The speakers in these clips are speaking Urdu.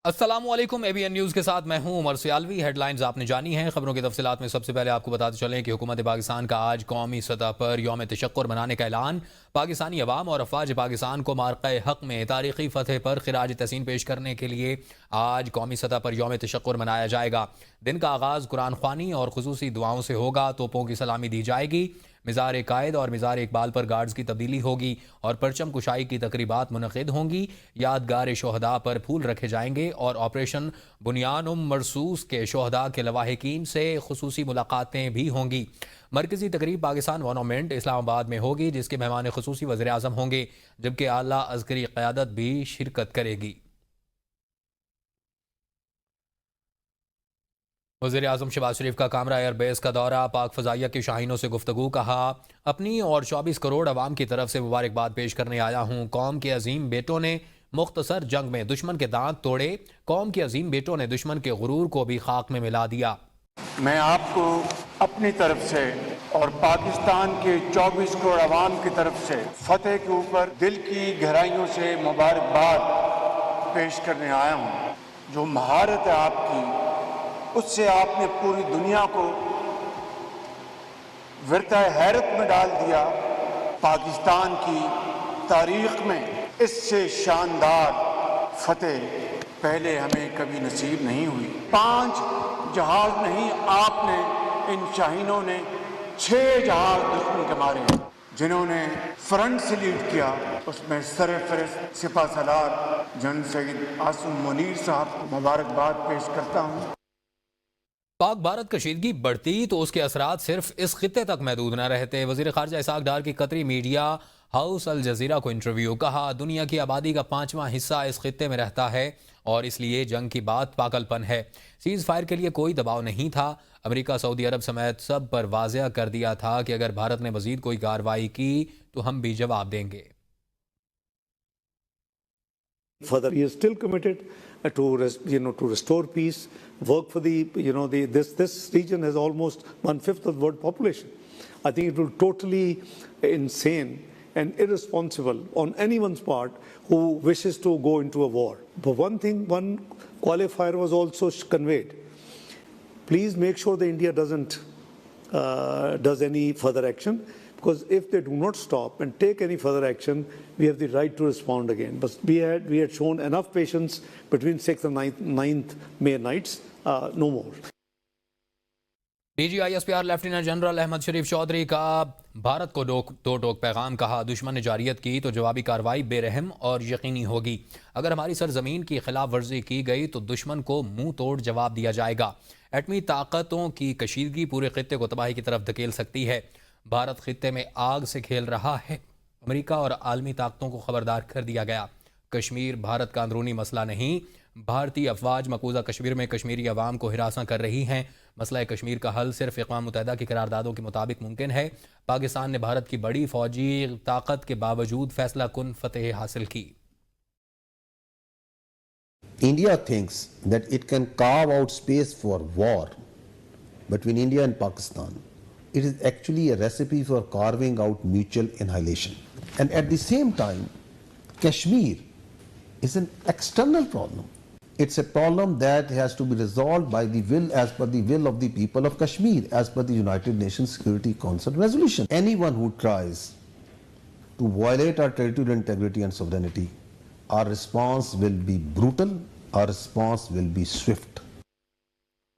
السلام علیکم، اے بی این نیوز کے ساتھ میں ہوں عمر سیالوی۔ ہیڈ لائنز آپ نے جانی ہیں، خبروں کی تفصیلات میں سب سے پہلے آپ کو بتاتے چلیں کہ حکومت پاکستان کا آج قومی سطح پر یوم تشکر منانے کا اعلان۔ پاکستانی عوام اور افواج پاکستان کو مارکہ حق میں تاریخی فتح پر خراج تحسین پیش کرنے کے لیے آج قومی سطح پر یوم تشکر منایا جائے گا۔ دن کا آغاز قرآن خوانی اور خصوصی دعاؤں سے ہوگا، توپوں کی سلامی دی جائے گی، مزار قائد اور مزار اقبال پر گارڈز کی تبدیلی ہوگی اور پرچم کشائی کی تقریبات منعقد ہوں گی۔ یادگار شہداء پر پھول رکھے جائیں گے اور آپریشن بنیانم مرصوص کے شہداء کے لواحقین سے خصوصی ملاقاتیں بھی ہوں گی۔ مرکزی تقریب پاکستان مونومنٹ اسلام آباد میں ہوگی، جس کے مہمان خصوصی وزیر اعظم ہوں گے، جبکہ اعلیٰ عسکری قیادت بھی شرکت کرے گی۔ وزیر اعظم شہباز شریف کا کامرہ ایئر بیس کا دورہ، پاک فضائیہ کے شاہینوں سے گفتگو، کہا اپنی اور 24 کروڑ عوام کی طرف سے مبارکباد پیش کرنے آیا ہوں۔ قوم کے عظیم بیٹوں نے مختصر جنگ میں دشمن کے دانت توڑے، قوم کے عظیم بیٹوں نے دشمن کے غرور کو بھی خاک میں ملا دیا۔ میں آپ کو اپنی طرف سے اور پاکستان کے 24 کروڑ عوام کی طرف سے فتح کے اوپر دل کی گہرائیوں سے مبارکباد پیش کرنے آیا ہوں۔ جو مہارت ہے آپ کی، اس سے آپ نے پوری دنیا کو ورطہ حیرت میں ڈال دیا۔ پاکستان کی تاریخ میں اس سے شاندار فتح پہلے ہمیں کبھی نصیب نہیں ہوئی۔ 5 جہاز نہیں، آپ نے، ان شاہینوں نے 6 جہاز دشمن کے مارے ہیں، جنہوں نے فرنٹ سے لیڈ کیا۔ اس میں سرفہرست سپہ سالار جنرل سید عاصم منیر صاحب کو مبارکباد پیش کرتا ہوں۔ پاک بھارت کشیدگی بڑھتی تو اس کے اثرات صرف اس خطے تک محدود نہ رہتے۔ وزیر خارجہ اسحاق ڈار کی قطری میڈیا ہاؤس الجزیرہ کو انٹرویو، کہا دنیا کی آبادی کا 5واں حصہ اس خطے میں رہتا ہے اور اس لیے جنگ کی بات پاگل پن ہے۔ سیز فائر کے لیے کوئی دباؤ نہیں تھا۔ امریکہ، سعودی عرب سمیت سب پر واضح کر دیا تھا کہ اگر بھارت نے مزید کوئی کارروائی کی تو ہم بھی جواب دیں گے۔ Further, he is still committed to restore peace, work for this region has almost 1/5 of the world population. I think it will totally insane and irresponsible on anyone's part who wishes to go into a war. But one qualifier was also conveyed. Please make sure that India does any further action. Because if they do not stop and take any further action, we have the right to respond again. But we had shown enough patience between 6th and 9th May nights, no more. D G I S P R lieutenant general Ahmed Sharif Chaudhry کا بھارت کو دو ٹوک پیغام، کہا دشمن نے جارحیت کی تو جوابی کارروائی بے رحم اور یقینی ہوگی۔ اگر ہماری سرزمین کی خلاف ورزی کی گئی تو دشمن کو منہ توڑ جواب دیا جائے گا۔ ایٹمی طاقتوں کی کشیدگی پورے خطے کو تباہی کی طرف دھکیل سکتی ہے۔ بھارت خطے میں آگ سے کھیل رہا ہے، امریکہ اور عالمی طاقتوں کو خبردار کر دیا گیا۔ کشمیر بھارت کا اندرونی مسئلہ نہیں، بھارتی افواج مقبوضہ کشمیر میں کشمیری عوام کو ہراساں کر رہی ہیں۔ مسئلہ کشمیر کا حل صرف اقوام متحدہ کی قراردادوں کے مطابق ممکن ہے۔ پاکستان نے بھارت کی بڑی فوجی طاقت کے باوجود فیصلہ کن فتح حاصل کی۔ India thinks that it can carve out space for war between India and Pakistan. It is actually a recipe for carving out mutual annihilation. And at the same time, Kashmir is an external problem. It's a problem that has to be resolved by the will, as per the will of the people of Kashmir, as per the United Nations Security Council resolution. Anyone who tries to violate our territorial integrity and sovereignty, our response will be brutal, our response will be swift.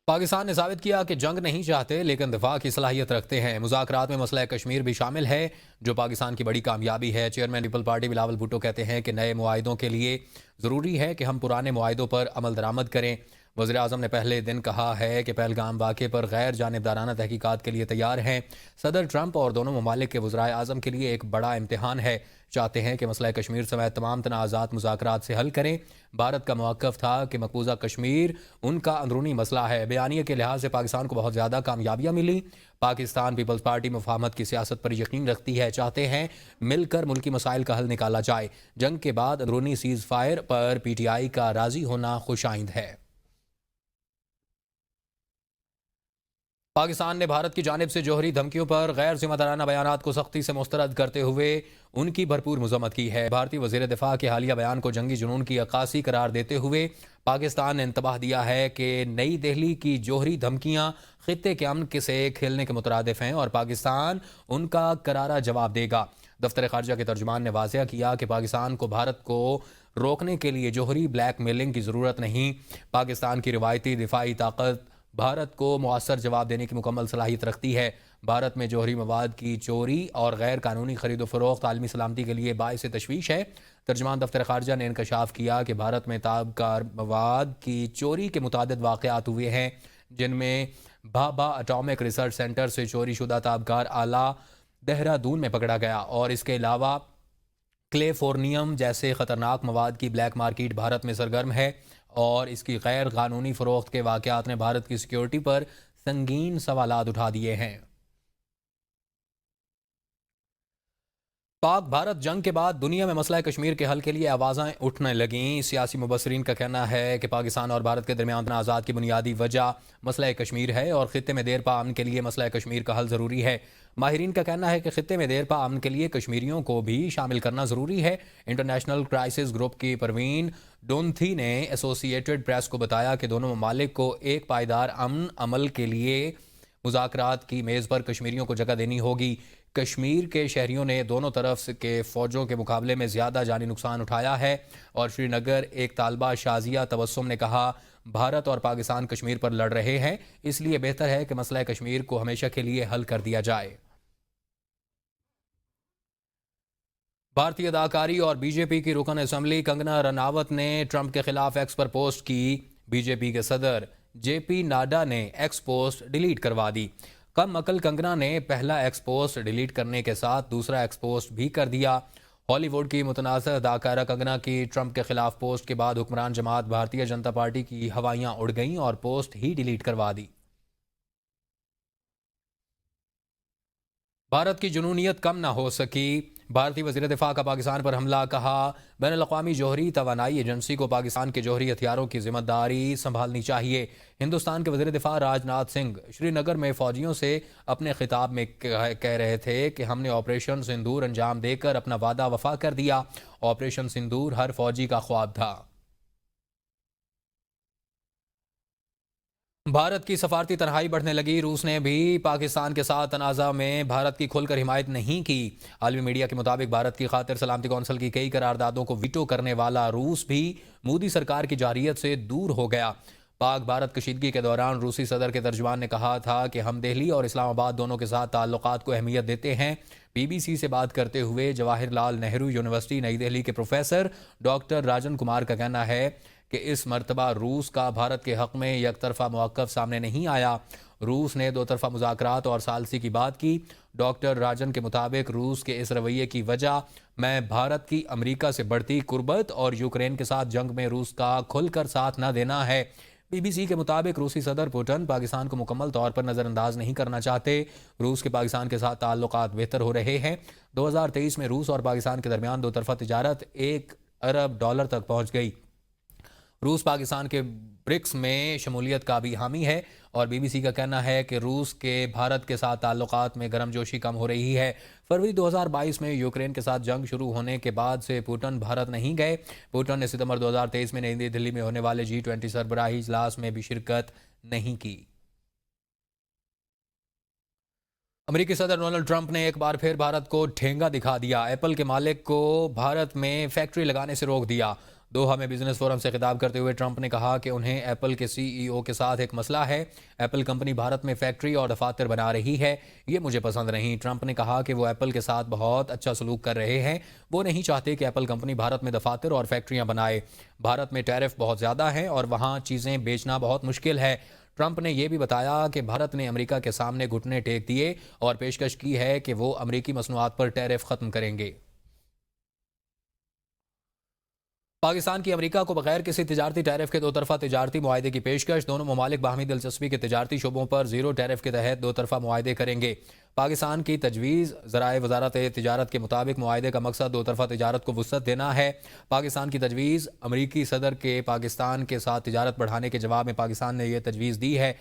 Pakistan نے ثابت کیا کہ جنگ نہیں چاہتے لیکن دفاع کی صلاحیت رکھتے ہیں۔ مذاکرات میں مسئلہ کشمیر بھی شامل ہے، جو پاکستان کی بڑی کامیابی ہے۔ Chairman people party Bilawal Bhutto کہتے ہیں کہ نئے معاہدوں کے لیے ضروری ہے کہ ہم پرانے معاہدوں پر عمل درآمد کریں۔ وزیر اعظم نے پہلے دن کہا ہے کہ پہلگام واقعے پر غیر جانبدارانہ تحقیقات کے لیے تیار ہیں۔ صدر ٹرمپ اور دونوں ممالک کے وزرائے اعظم کے لیے ایک بڑا امتحان ہے، چاہتے ہیں کہ مسئلہ کشمیر سمیت تمام تنازعات مذاکرات سے حل کریں۔ بھارت کا موقف تھا کہ مقبوضہ کشمیر ان کا اندرونی مسئلہ ہے۔ بیانیے کے لحاظ سے پاکستان کو بہت زیادہ کامیابیاں ملی۔ پاکستان پیپلز پارٹی مفاہمت کی سیاست پر یقین رکھتی ہے، چاہتے ہیں مل کر ملکی مسائل کا حل نکالا جائے۔ جنگ کے بعد اندرونی cease fire per P T I کا راضی ہونا خوش آئند ہے۔ پاکستان نے بھارت کی جانب سے جوہری دھمکیوں پر غیر ذمہ دارانہ بیانات کو سختی سے مسترد کرتے ہوئے ان کی بھرپور مذمت کی ہے۔ بھارتی وزیر دفاع کے حالیہ بیان کو جنگی جنون کی عکاسی قرار دیتے ہوئے پاکستان نے انتباہ دیا ہے کہ نئی دہلی کی جوہری دھمکیاں خطے کے امن سے کھیلنے کے مترادف ہیں اور پاکستان ان کا کرارا جواب دے گا۔ دفتر خارجہ کے ترجمان نے واضح کیا کہ پاکستان کو بھارت کو روکنے کے لیے جوہری بلیک میلنگ کی ضرورت نہیں۔ پاکستان کی روایتی دفاعی طاقت بھارت کو مؤثر جواب دینے کی مکمل صلاحیت رکھتی ہے۔ بھارت میں جوہری مواد کی چوری اور غیر قانونی خرید و فروخت عالمی سلامتی کے لیے باعث تشویش ہے۔ ترجمان دفتر خارجہ نے انکشاف کیا کہ بھارت میں تابکار مواد کی چوری کے متعدد واقعات ہوئے ہیں، جن میں بھابھا اٹامک ریسرچ سینٹر سے چوری شدہ تابکار آلہ دہرادون میں پکڑا گیا اور اس کے علاوہ کلیفورنیم جیسے خطرناک مواد کی بلیک مارکیٹ بھارت میں سرگرم ہے اور اس کی غیر قانونی فروخت کے واقعات نے بھارت کی سیکیورٹی پر سنگین سوالات اٹھا دیے ہیں۔ پاک بھارت جنگ کے بعد دنیا میں مسئلہ کشمیر کے حل کے لیے آوازیں اٹھنے لگیں۔ سیاسی مبصرین کا کہنا ہے کہ پاکستان اور بھارت کے درمیان تنازعات کی بنیادی وجہ مسئلہ کشمیر ہے اور خطے میں دیر پا امن کے لیے مسئلہ کشمیر کا حل ضروری ہے۔ ماہرین کا کہنا ہے کہ خطے میں دیر پا امن کے لیے کشمیریوں کو بھی شامل کرنا ضروری ہے۔ انٹرنیشنل کرائسس گروپ کی پروین ڈونتھی نے ایسوسی ایٹڈ پریس کو بتایا کہ دونوں ممالک کو ایک پائیدار امن عمل کے لیے مذاکرات کی میز پر کشمیریوں کو جگہ دینی ہوگی۔ کشمیر کے شہریوں نے دونوں طرف کے فوجوں کے مقابلے میں زیادہ جانی نقصان اٹھایا ہے اور شری نگر ایک طالبہ شازیہ تبسم نے کہا بھارت اور پاکستان کشمیر پر لڑ رہے ہیں، اس لیے بہتر ہے کہ مسئلہ کشمیر کو ہمیشہ کے لیے حل کر دیا جائے۔ بھارتی اداکاری اور بی جے پی کی رکن اسمبلی کنگنا رناوت نے ٹرمپ کے خلاف ایکس پر پوسٹ کی۔ بی جے پی کے صدر جے پی ناڈا نے ایکس پوسٹ ڈیلیٹ کروا دی۔ کم عقل کنگنا نے پہلا ایکس پوسٹ ڈیلیٹ کرنے کے ساتھ دوسرا ایکس پوسٹ بھی کر دیا۔ ہالی ووڈ کی متنازع اداکارہ کنگنا کی ٹرمپ کے خلاف پوسٹ کے بعد حکمران جماعت بھارتیہ جنتا پارٹی کی ہوائیاں اڑ گئیں اور پوسٹ ہی ڈیلیٹ کروا دی۔ بھارت کی جنونیت کم نہ ہو سکی۔ بھارتی وزیر دفاع کا پاکستان پر حملہ، کہا بین الاقوامی جوہری توانائی ایجنسی کو پاکستان کے جوہری ہتھیاروں کی ذمہ داری سنبھالنی چاہیے۔ ہندوستان کے وزیر دفاع راج ناتھ سنگھ شری نگر میں فوجیوں سے اپنے خطاب میں کہہ رہے تھے کہ ہم نے آپریشن سندور انجام دے کر اپنا وعدہ وفا کر دیا۔ آپریشن سندور ہر فوجی کا خواب تھا۔ بھارت کی سفارتی تنہائی بڑھنے لگی۔ روس نے بھی پاکستان کے ساتھ تنازع میں بھارت کی کھل کر حمایت نہیں کی۔ عالمی میڈیا کے مطابق بھارت کی خاطر سلامتی کونسل کی کئی قراردادوں کو ویٹو کرنے والا روس بھی مودی سرکار کی جارحیت سے دور ہو گیا۔ پاک بھارت کشیدگی کے دوران روسی صدر کے ترجمان نے کہا تھا کہ ہم دہلی اور اسلام آباد دونوں کے ساتھ تعلقات کو اہمیت دیتے ہیں۔ بی بی سی سے بات کرتے ہوئے جواہر لال نہرو یونیورسٹی نئی دہلی کے پروفیسر ڈاکٹر راجن کمار کا کہنا ہے کہ اس مرتبہ روس کا بھارت کے حق میں یک طرفہ موقف سامنے نہیں آیا۔ روس نے دو طرفہ مذاکرات اور ثالثی کی بات کی۔ ڈاکٹر راجن کے مطابق روس کے اس رویے کی وجہ میں بھارت کی امریکہ سے بڑھتی قربت اور یوکرین کے ساتھ جنگ میں روس کا کھل کر ساتھ نہ دینا ہے۔ بی بی سی کے مطابق روسی صدر پوٹن پاکستان کو مکمل طور پر نظر انداز نہیں کرنا چاہتے۔ روس کے پاکستان کے ساتھ تعلقات بہتر ہو رہے ہیں۔ 2023 میں روس اور پاکستان کے درمیان دو طرفہ تجارت $1 ارب تک پہنچ گئی۔ روس پاکستان کے برکس میں شمولیت کا بھی حامی ہے اور بی بی سی کا کہنا ہے کہ روس کے بھارت کے ساتھ تعلقات میں گرم جوشی کم ہو رہی ہے۔ فروری 2022 میں یوکرین کے ساتھ جنگ شروع ہونے کے بعد سے پوٹن بھارت نہیں گئے۔ پوٹن نے ستمبر 2023 میں نئی دہلی میں ہونے والے G20 سربراہی اجلاس میں بھی شرکت نہیں کی۔ امریکی صدر ڈونلڈ ٹرمپ نے ایک بار پھر بھارت کو ٹھینگا دکھا دیا۔ ایپل کے مالک کو بھارت میں فیکٹری لگانے سے روک دیا۔ دوحہ میں بزنس فورم سے خطاب کرتے ہوئے ٹرمپ نے کہا کہ انہیں ایپل کے سی ای او کے ساتھ ایک مسئلہ ہے۔ ایپل کمپنی بھارت میں فیکٹری اور دفاتر بنا رہی ہے، یہ مجھے پسند نہیں۔ ٹرمپ نے کہا کہ وہ ایپل کے ساتھ بہت اچھا سلوک کر رہے ہیں۔ وہ نہیں چاہتے کہ ایپل کمپنی بھارت میں دفاتر اور فیکٹریاں بنائے۔ بھارت میں ٹیرف بہت زیادہ ہیں اور وہاں چیزیں بیچنا بہت مشکل ہے۔ ٹرمپ نے یہ بھی بتایا کہ بھارت نے امریکہ کے سامنے گھٹنے ٹیک دیے اور پیشکش کی ہے کہ وہ امریکی مصنوعات پر ٹیرف ختم کریں گے۔ پاکستان کی امریکہ کو بغیر کسی تجارتی ٹیرف کے دو طرفہ تجارتی معاہدے کی پیشکش۔ دونوں ممالک باہمی دلچسپی کے تجارتی شعبوں پر زیرو ٹیرف کے تحت دو طرفہ معاہدے کریں گے۔ پاکستان کی تجویز ذرائع وزارت تجارت کے مطابق معاہدے کا مقصد دو طرفہ تجارت کو وسعت دینا ہے۔ پاکستان کی تجویز امریکی صدر کے پاکستان کے ساتھ تجارت بڑھانے کے جواب میں پاکستان نے یہ تجویز دی ہے۔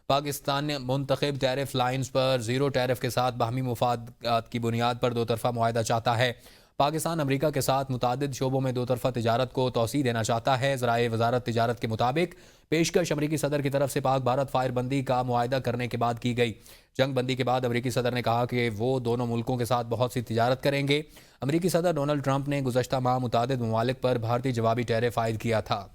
پاکستان نے منتخب ٹیرف لائنز پر زیرو ٹیرف کے ساتھ باہمی مفادات کی بنیاد پر دو طرفہ معاہدہ چاہتا ہے۔ پاکستان امریکہ کے ساتھ متعدد شعبوں میں دو طرفہ تجارت کو توسیع دینا چاہتا ہے۔ ذرائع وزارت تجارت کے مطابق پیشکش امریکی صدر کی طرف سے پاک بھارت فائر بندی کا معاہدہ کرنے کے بعد کی گئی۔ جنگ بندی کے بعد امریکی صدر نے کہا کہ وہ دونوں ملکوں کے ساتھ بہت سی تجارت کریں گے۔ امریکی صدر ڈونلڈ ٹرمپ نے گزشتہ ماہ متعدد ممالک پر بھارتی جوابی ٹیرف عائد کیا تھا۔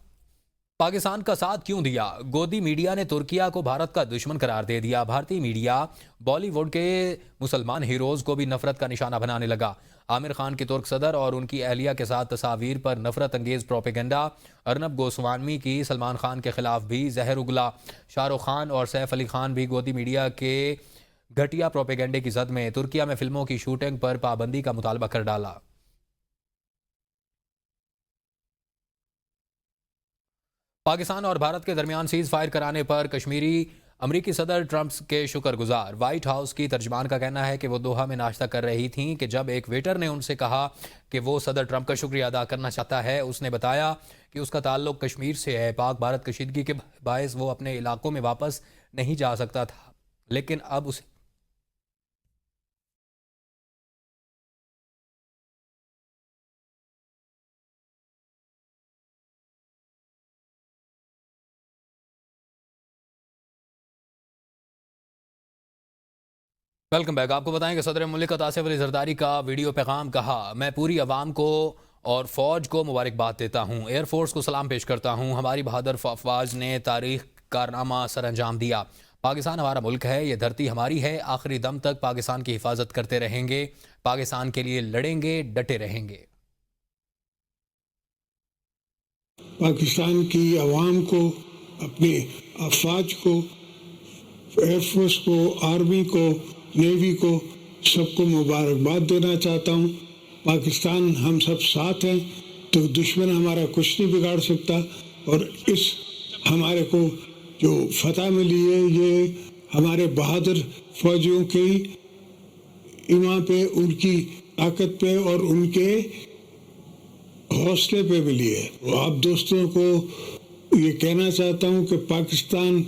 پاکستان کا ساتھ کیوں دیا؟ گودی میڈیا نے ترکیہ کو بھارت کا دشمن قرار دے دیا۔ بھارتی میڈیا بالی ووڈ کے مسلمان ہیروز کو بھی نفرت کا نشانہ بنانے لگا۔ عامر خان کے ترک صدر اور ان کی اہلیہ کے ساتھ تصاویر پر نفرت انگیز پروپیگنڈا، ارنب گوسوامی کی سلمان خان کے خلاف بھی زہر اگلا۔ شاہ رخ خان اور سیف علی خان بھی گودی میڈیا کے گھٹیا پروپیگنڈے کی زد میں ترکیہ میں فلموں کی شوٹنگ پر پابندی کا مطالبہ کر ڈالا۔ پاکستان اور بھارت کے درمیان سیز فائر کرانے پر کشمیری امریکی صدر ٹرمپ کے شکر گزار۔ وائٹ ہاؤس کی ترجمان کا کہنا ہے کہ وہ دوحہ میں ناشتہ کر رہی تھیں کہ جب ایک ویٹر نے ان سے کہا کہ وہ صدر ٹرمپ کا شکریہ ادا کرنا چاہتا ہے۔ اس نے بتایا کہ اس کا تعلق کشمیر سے ہے۔ پاک بھارت کشیدگی کے باعث وہ اپنے علاقوں میں واپس نہیں جا سکتا تھا، لیکن اب اسے ویلکم بیک۔ آپ کو بتائیں کہ صدر مملکت آصف علی زرداری کا ویڈیو پیغام کہا، میں پوری عوام کو اور فوج کو مبارکباد دیتا ہوں، ایئر فورس کو سلام پیش کرتا ہوں۔ ہماری بہادر افواج نے تاریخ کارنامہ سر انجام دیا۔ پاکستان ہمارا ملک ہے، یہ دھرتی ہماری ہے، آخری دم تک پاکستان کی حفاظت کرتے رہیں گے، پاکستان کے لیے لڑیں گے، ڈٹے رہیں گے۔ پاکستان کی عوام کو، اپنے افواج کو، ایئر فورس کو، آرمی کو، نیوی کو، سب کو مبارکباد دینا چاہتا ہوں۔ پاکستان ہم سب ساتھ ہیں تو دشمن ہمارا کچھ نہیں بگاڑ سکتا، اور اس ہمارے کو جو فتح ملی ہے یہ ہمارے بہادر فوجیوں کی ایمان پہ، ان کی طاقت پہ اور ان کے حوصلے پہ ملی ہے۔ آپ دوستوں کو یہ کہنا چاہتا ہوں کہ پاکستان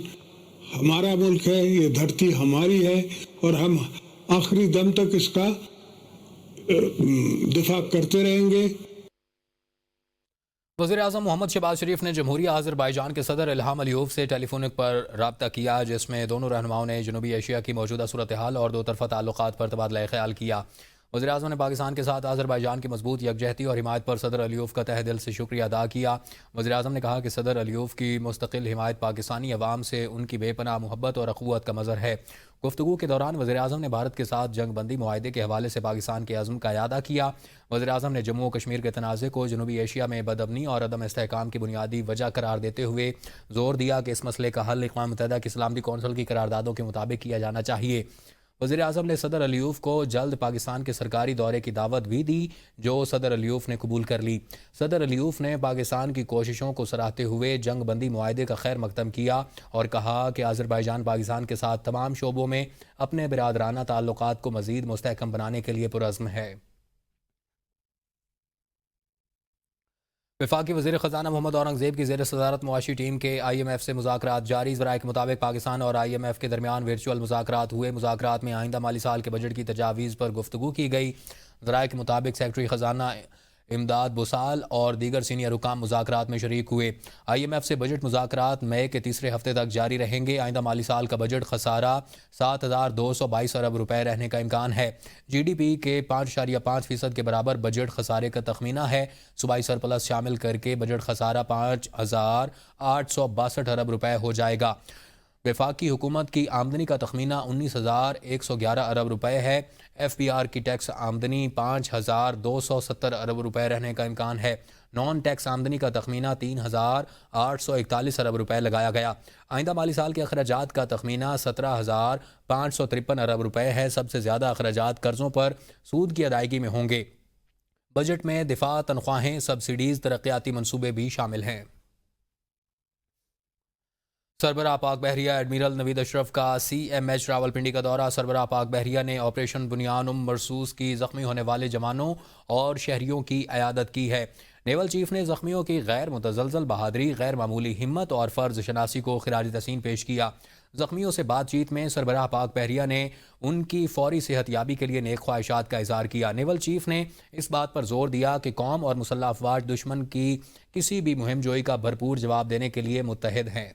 ہمارا ملک ہے، یہ دھرتی ہماری ہے، اور ہم آخری دم تک اس کا دفاع کرتے رہیں گے۔ وزیر اعظم محمد شہباز شریف نے جمہوریہ آذربائیجان کے صدر الہام علیوف سے ٹیلی فونک پر رابطہ کیا، جس میں دونوں رہنماؤں نے جنوبی ایشیا کی موجودہ صورتحال اور دو طرفہ تعلقات پر تبادلہ خیال کیا۔ وزیر اعظم نے پاکستان کے ساتھ آذربائیجان کی مضبوط یکجہتی اور حمایت پر صدر علیوف کا تہہ دل سے شکریہ ادا کیا۔ وزیر اعظم نے کہا کہ صدر علیوف کی مستقل حمایت پاکستانی عوام سے ان کی بے پناہ محبت اور اخوت کا مظہر ہے۔ گفتگو کے دوران وزیر اعظم نے بھارت کے ساتھ جنگ بندی معاہدے کے حوالے سے پاکستان کے عزم کا اعادہ کیا۔ وزیر اعظم نے جموں و کشمیر کے تنازع کو جنوبی ایشیا میں بدامنی اور عدم استحکام کی بنیادی وجہ قرار دیتے ہوئے زور دیا کہ اس مسئلے کا حل اقوام متحدہ کی سلامتی کونسل کی قراردادوں کے مطابق کیا جانا چاہیے۔ وزیر اعظم نے صدر علیوف کو جلد پاکستان کے سرکاری دورے کی دعوت بھی دی، جو صدر علیوف نے قبول کر لی۔ صدر علیوف نے پاکستان کی کوششوں کو سراہتے ہوئے جنگ بندی معاہدے کا خیر مقدم کیا اور کہا کہ آذربائیجان پاکستان کے ساتھ تمام شعبوں میں اپنے برادرانہ تعلقات کو مزید مستحکم بنانے کے لیے پرعزم ہے۔ وفاقی وزیر خزانہ محمد اورنگزیب کی زیر صدارت معاشی ٹیم کے آئی ایم ایف سے مذاکرات جاری۔ ذرائع کے مطابق پاکستان اور آئی ایم ایف کے درمیان ورچوئل مذاکرات ہوئے۔ مذاکرات میں آئندہ مالی سال کے بجٹ کی تجاویز پر گفتگو کی گئی۔ ذرائع کے مطابق سیکرٹری خزانہ امداد بسال اور دیگر سینئر حکام مذاکرات میں شریک ہوئے۔ آئی ایم ایف سے بجٹ مذاکرات مئی کے تیسرے ہفتے تک جاری رہیں گے۔ آئندہ مالی سال کا بجٹ خسارہ 7,222 ارب روپے رہنے کا امکان ہے۔ جی ڈی پی کے 5.5% کے برابر بجٹ خسارے کا تخمینہ ہے۔ صوبائی سرپلس شامل کر کے بجٹ خسارہ 5,862 ارب روپے ہو جائے گا۔ وفاقی حکومت کی آمدنی کا تخمینہ 19,111 ارب روپے ہے۔ ایف پی آر کی ٹیکس آمدنی 5,270 ارب روپے رہنے کا امکان ہے۔ نان ٹیکس آمدنی کا تخمینہ 3,841 ارب روپے لگایا گیا۔ آئندہ مالی سال کے اخراجات کا تخمینہ 17,553 ارب روپے ہے۔ سب سے زیادہ اخراجات قرضوں پر سود کی ادائیگی میں ہوں گے۔ بجٹ میں دفاع، تنخواہیں، سبسڈیز، ترقیاتی منصوبے بھی شامل ہیں۔ سربراہ پاک بحریہ ایڈمیرل نوید اشرف کا سی ایم ایچ راولپنڈی کا دورہ۔ سربراہ پاک بحریہ نے آپریشن بنیانم مرسوس کی زخمی ہونے والے جوانوں اور شہریوں کی عیادت کی ہے۔ نیول چیف نے زخمیوں کی غیر متزلزل بہادری، غیر معمولی ہمت اور فرض شناسی کو خراج تحسین پیش کیا۔ زخمیوں سے بات چیت میں سربراہ پاک بحریہ نے ان کی فوری صحت یابی کے لیے نیک خواہشات کا اظہار کیا۔ نیول چیف نے اس بات پر زور دیا کہ قوم اور مسلح افواج دشمن کی کسی بھی مہم جوئی کا بھرپور جواب دینے کے لیے متحد ہیں۔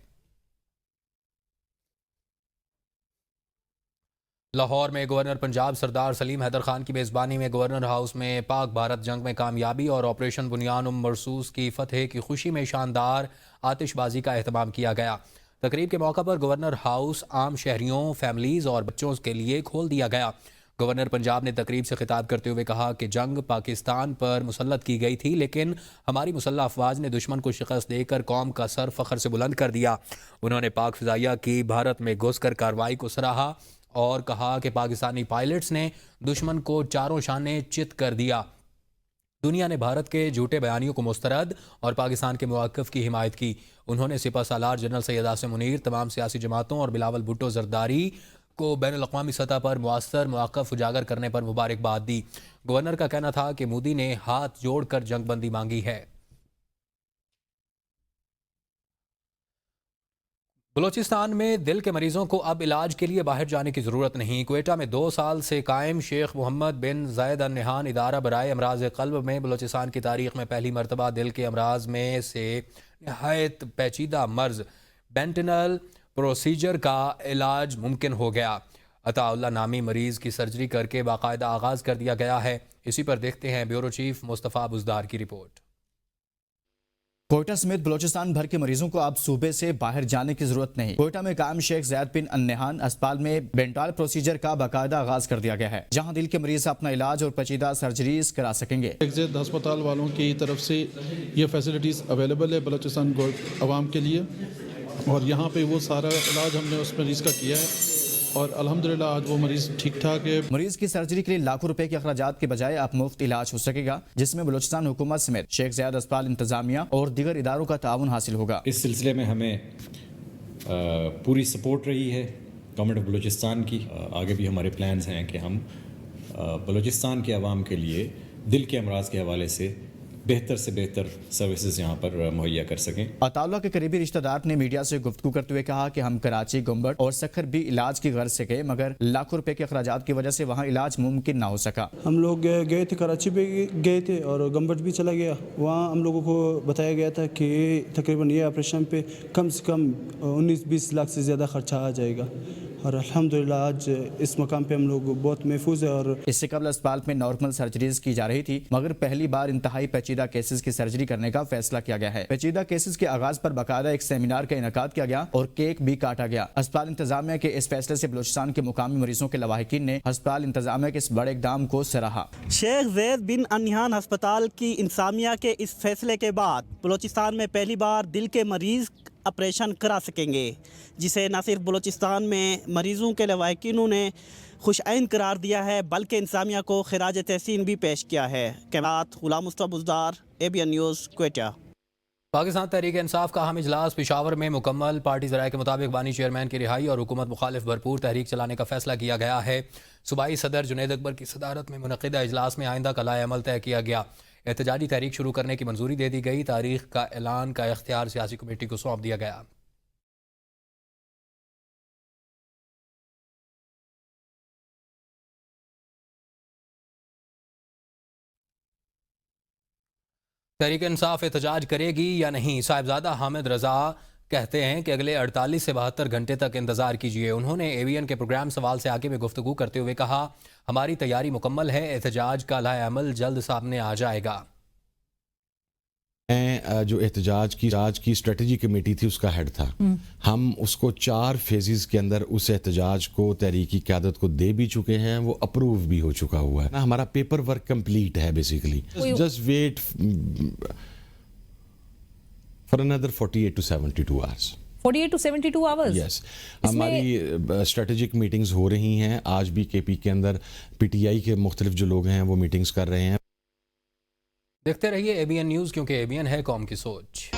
لاہور میں گورنر پنجاب سردار سلیم حیدر خان کی میزبانی میں گورنر ہاؤس میں پاک بھارت جنگ میں کامیابی اور آپریشن بنیان مرصوص کی فتح کی خوشی میں شاندار آتش بازی کا اہتمام کیا گیا۔ تقریب کے موقع پر گورنر ہاؤس عام شہریوں، فیملیز اور بچوں کے لیے کھول دیا گیا۔ گورنر پنجاب نے تقریب سے خطاب کرتے ہوئے کہا کہ جنگ پاکستان پر مسلط کی گئی تھی، لیکن ہماری مسلح افواج نے دشمن کو شکست دے کر قوم کا سر فخر سے بلند کر دیا۔ انہوں نے پاک فضائیہ کی بھارت میں گھس کر کارروائی کو سراہا اور کہا کہ پاکستانی پائلٹس نے دشمن کو چاروں شانے چت کر دیا۔ دنیا نے بھارت کے جھوٹے بیانیوں کو مسترد اور پاکستان کے مواقف کی حمایت کی۔ انہوں نے سپہ سالار جنرل سید عاصم منیر، تمام سیاسی جماعتوں اور بلاول بھٹو زرداری کو بین الاقوامی سطح پر مؤثر مواقف اجاگر کرنے پر مبارکباد دی۔ گورنر کا کہنا تھا کہ مودی نے ہاتھ جوڑ کر جنگ بندی مانگی ہے۔ بلوچستان میں دل کے مریضوں کو اب علاج کے لیے باہر جانے کی ضرورت نہیں۔ کوئٹہ میں 2 سال سے قائم شیخ محمد بن زاید ال نہیان ادارہ برائے امراض قلب میں بلوچستان کی تاریخ میں پہلی مرتبہ دل کے امراض میں سے نہایت پیچیدہ مرض بینٹنل پروسیجر کا علاج ممکن ہو گیا۔ عطا اللہ نامی مریض کی سرجری کر کے باقاعدہ آغاز کر دیا گیا ہے۔ اسی پر دیکھتے ہیں بیورو چیف مصطفیٰ بزدار کی رپورٹ۔ کوئٹہ سمیت بلوچستان بھر کے مریضوں کو اب صوبے سے باہر جانے کی ضرورت نہیں۔ کوئٹہ میں قائم شیخ زید بن النہیان اسپتال میں بینٹال پروسیجر کا باقاعدہ آغاز کر دیا گیا ہے، جہاں دل کے مریض اپنا علاج اور پیچیدہ سرجریز کرا سکیں گے۔ شیخ زید ہسپتال والوں کی طرف سے یہ فیسلٹیز اویلیبل ہے بلوچستان عوام کے لیے، اور یہاں پہ وہ سارا علاج ہم نے اس مریض کا کیا ہے اور الحمدللہ آج وہ مریض ٹھیک ٹھاک ہے۔ مریض کی سرجری کے لیے لاکھوں روپے کے اخراجات کے بجائے اب مفت علاج ہو سکے گا، جس میں بلوچستان حکومت سمیت شیخ زید اسپتال انتظامیہ اور دیگر اداروں کا تعاون حاصل ہوگا۔ اس سلسلے میں ہمیں پوری سپورٹ رہی ہے گورنمنٹ آف بلوچستان کی۔ آگے بھی ہمارے پلانز ہیں کہ ہم بلوچستان کے عوام کے لیے دل کے امراض کے حوالے سے بہتر سے بہتر سروسز یہاں پر مہیا کر سکیں۔ عطا اللہ کے قریبی رشتہ دار نے میڈیا سے گفتگو کرتے ہوئے کہا کہ ہم کراچی، گنبٹ اور سکھر بھی علاج کی غرض سے گئے، مگر لاکھوں روپے کے اخراجات کی وجہ سے وہاں علاج ممکن نہ ہو سکا۔ ہم لوگ گئے تھے، کراچی بھی گئے تھے اور گنبٹ بھی چلا گیا۔ وہاں ہم لوگوں کو بتایا گیا تھا کہ تقریباً یہ آپریشن پہ کم سے کم 19-20 لاکھ سے زیادہ خرچہ آ جائے گا، اور الحمدللہ آج اس مقام پہ ہم لوگ بہت محفوظ ہیں۔ اور اس سے قبل اسپتال میں نارمل سرجریز کی جا رہی تھی، مگر پہلی بار انتہائی پیچیدہ کیسز کی سرجری کرنے کا فیصلہ کیا گیا ہے۔ پیچیدہ کیسز کے آغاز پر باقاعدہ ایک سیمینار کا انعقاد کیا گیا اور کیک بھی کاٹا گیا۔ اسپتال انتظامیہ کے اس فیصلے سے بلوچستان کے مقامی مریضوں کے لواحقین نے اسپتال انتظامیہ کے اس بڑے اقدام کو سراہا۔ شیخ زید بن النہیان ہسپتال کی انتظامیہ کے اس فیصلے کے بعد بلوچستان میں پہلی بار دل کے مریض آپریشن کرا سکیں گے، جسے نہ صرف بلوچستان میں مریضوں کے لواحقینوں نے خوش عین قرار دیا ہے بلکہ انتظامیہ کو خراج تحسین بھی پیش کیا ہے۔ کیمرات غلام مصطفیٰ بزدار، ABN نیوز، کوئٹہ۔ پاکستان تحریک انصاف کا اہم اجلاس پشاور میں مکمل۔ پارٹی ذرائع کے مطابق بانی چیئرمین کی رہائی اور حکومت مخالف بھرپور تحریک چلانے کا فیصلہ کیا گیا ہے۔ صوبائی صدر جنید اکبر کی صدارت میں منعقدہ اجلاس میں آئندہ کا لائحہ عمل طے کیا گیا۔ احتجاجی تحریک شروع کرنے کی منظوری دے دی گئی۔ تاریخ کا اعلان کا اختیار سیاسی کمیٹی کو سونپ دیا گیا۔ تحریک انصاف احتجاج کرے گی یا نہیں؟ صاحبزادہ حامد رضا کہتے ہیں کہ اگلے 48 سے 72 گھنٹے تک انتظار کیجیے۔ انہوں نے ABN کے پروگرام سوال سے آگے میں گفتگو کرتے ہوئے کہا، ہماری تیاری مکمل ہے، احتجاج کا لائحہ عمل جلد سامنے آ جائے گا۔ میں جو احتجاج کی اسٹریٹجی کمیٹی تھی اس کا ہیڈ تھا۔ ہم اس کو 4 فیزز کے اندر اس احتجاج کو تحریکی قیادت کو دے بھی چکے ہیں، وہ اپروو بھی ہو چکا ہوا ہے۔ ہمارا پیپر ورک کمپلیٹ ہے basically, just wait for another 48 to 72 hours۔ 48 to 72 hours؟ Yes, ہماری اسٹریٹجک میٹنگز ہو رہی ہیں۔ آج بھی KP کے اندر PTI کے مختلف جو لوگ ہیں وہ میٹنگز کر رہے ہیں۔ دیکھتے رہیے ABN نیوز، کیونکہ ABN ہے قوم کی سوچ۔